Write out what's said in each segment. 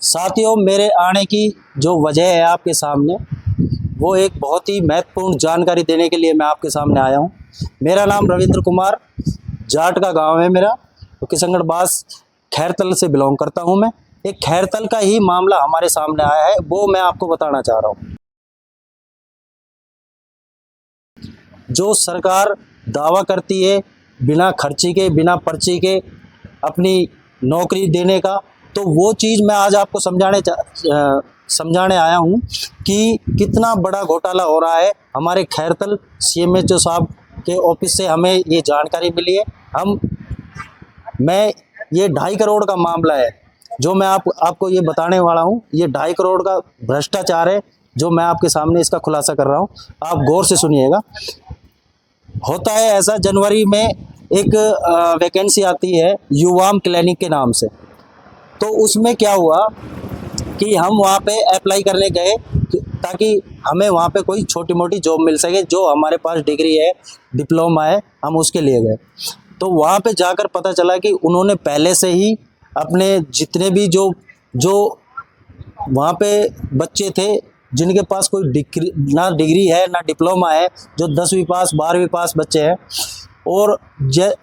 साथियों, मेरे आने की जो वजह है आपके सामने, वो एक बहुत ही महत्वपूर्ण जानकारी देने के लिए मैं आपके सामने आया हूँ। मेरा नाम रविंद्र कुमार, जाट का गांव है मेरा, तो किशनगढ़ बास खैरतल से बिलोंग करता हूँ मैं। एक खैरतल का ही मामला हमारे सामने आया है, वो मैं आपको बताना चाह रहा हूँ। जो सरकार दावा करती है बिना खर्ची के, बिना पर्ची के अपनी नौकरी देने का, तो वो चीज़ मैं आज आपको समझाने आया हूँ कि कितना बड़ा घोटाला हो रहा है। हमारे खैरतल CMHO साहब के ऑफिस से हमें ये जानकारी मिली है। मैं ये 2.5 करोड़ का मामला है जो मैं आपको ये बताने वाला हूँ। ये 2.5 करोड़ का भ्रष्टाचार है जो मैं आपके सामने इसका खुलासा कर रहा हूँ। आप गौर से सुनिएगा। होता है ऐसा, जनवरी में एक वैकेंसी आती है युवाम क्लिनिक के नाम से। तो उसमें क्या हुआ कि हम वहाँ पे अप्लाई करने गए ताकि हमें वहाँ पे कोई छोटी मोटी जॉब मिल सके। जो हमारे पास डिग्री है, डिप्लोमा है, हम उसके लिए गए। तो वहाँ पे जाकर पता चला कि उन्होंने पहले से ही अपने जितने भी जो वहाँ पे बच्चे थे जिनके पास कोई डिग्री है ना डिप्लोमा है, जो 10वीं पास 12वीं पास बच्चे हैं, और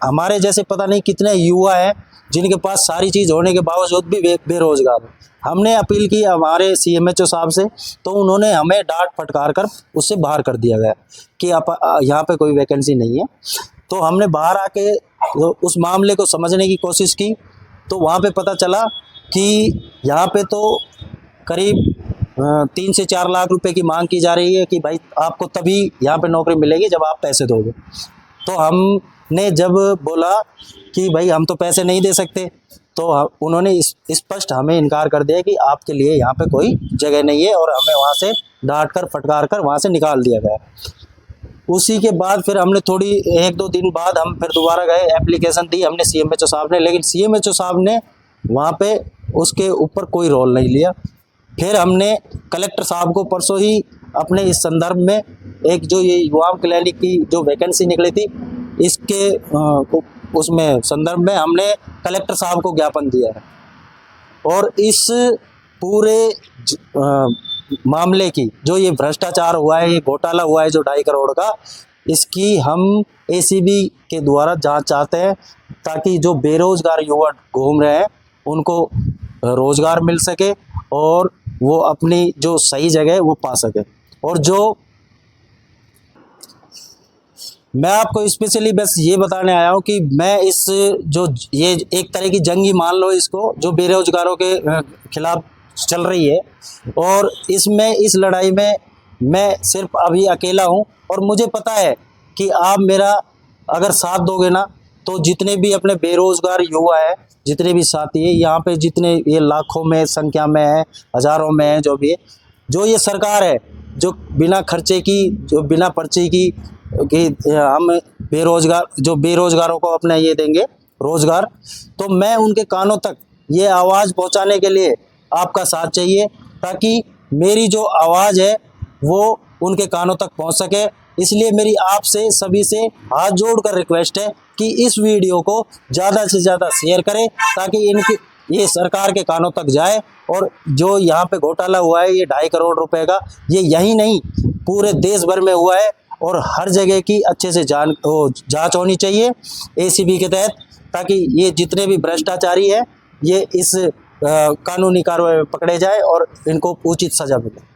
हमारे जैसे पता नहीं कितने युवा हैं जिनके पास सारी चीज़ होने के बावजूद भी बेरोजगार हैं। हमने अपील की हमारे CMHO साहब से, तो उन्होंने हमें डांट फटकार कर उससे बाहर कर दिया गया कि आप यहाँ पे कोई वैकेंसी नहीं है। तो हमने बाहर आके उस मामले को समझने की कोशिश की, तो वहाँ पे पता चला कि यहाँ पे तो करीब 3 से 4 लाख रुपए की मांग की जा रही है कि भाई आपको तभी यहाँ पे नौकरी मिलेगी जब आप पैसे दोगे। तो हमने जब बोला कि भाई हम तो पैसे नहीं दे सकते, तो उन्होंने स्पष्ट हमें इनकार कर दिया कि आपके लिए यहाँ पे कोई जगह नहीं है, और हमें वहाँ से डांट कर फटकार कर वहाँ से निकाल दिया गया। उसी के बाद फिर हमने 1-2 दिन बाद हम फिर दोबारा गए, एप्लीकेशन दी हमने CMHO साहब ने, लेकिन CMHO साहब ने वहाँ पे उसके ऊपर कोई रोल नहीं लिया। फिर हमने कलेक्टर साहब को परसों ही अपने इस संदर्भ में एक जो ये युवा क्लिनिक की जो वैकेंसी निकली थी, इसके उसमें संदर्भ में हमने कलेक्टर साहब को ज्ञापन दिया है। और इस पूरे मामले की जो ये भ्रष्टाचार हुआ है, ये घोटाला हुआ है जो 2.5 करोड़ का, इसकी हम ACB के द्वारा जांच चाहते हैं ताकि जो बेरोजगार युवा घूम रहे हैं उनको रोजगार मिल सके और वो अपनी जो सही जगह है वो पा सके। और जो मैं आपको स्पेशली बस ये बताने आया हूँ कि मैं इस जो ये एक तरह की जंग ही मान लो इसको, जो बेरोजगारों के खिलाफ चल रही है, और इसमें इस लड़ाई में मैं सिर्फ अभी अकेला हूँ। और मुझे पता है कि आप मेरा अगर साथ दोगे ना, तो जितने भी अपने बेरोजगार युवा है, जितने भी साथी है यहाँ पे, जितने ये लाखों में संख्या में है, हजारों में है, जो भी है, जो ये सरकार है जो बिना खर्चे की, जो बिना पर्ची की कि हम बेरोजगारों को अपने ये देंगे रोजगार, तो मैं उनके कानों तक ये आवाज़ पहुंचाने के लिए आपका साथ चाहिए, ताकि मेरी जो आवाज़ है वो उनके कानों तक पहुंच सके। इसलिए मेरी आपसे सभी से हाथ जोड़कर रिक्वेस्ट है कि इस वीडियो को ज़्यादा से ज़्यादा शेयर करें, ताकि ये सरकार के कानों तक जाए। और जो यहाँ पे घोटाला हुआ है ये 2.5 करोड़ रुपए का, ये यही नहीं पूरे देश भर में हुआ है, और हर जगह की अच्छे से जांच होनी चाहिए ACB के तहत, ताकि ये जितने भी भ्रष्टाचारी है ये इस कानूनी कार्रवाई में पकड़े जाए और इनको उचित सजा मिले।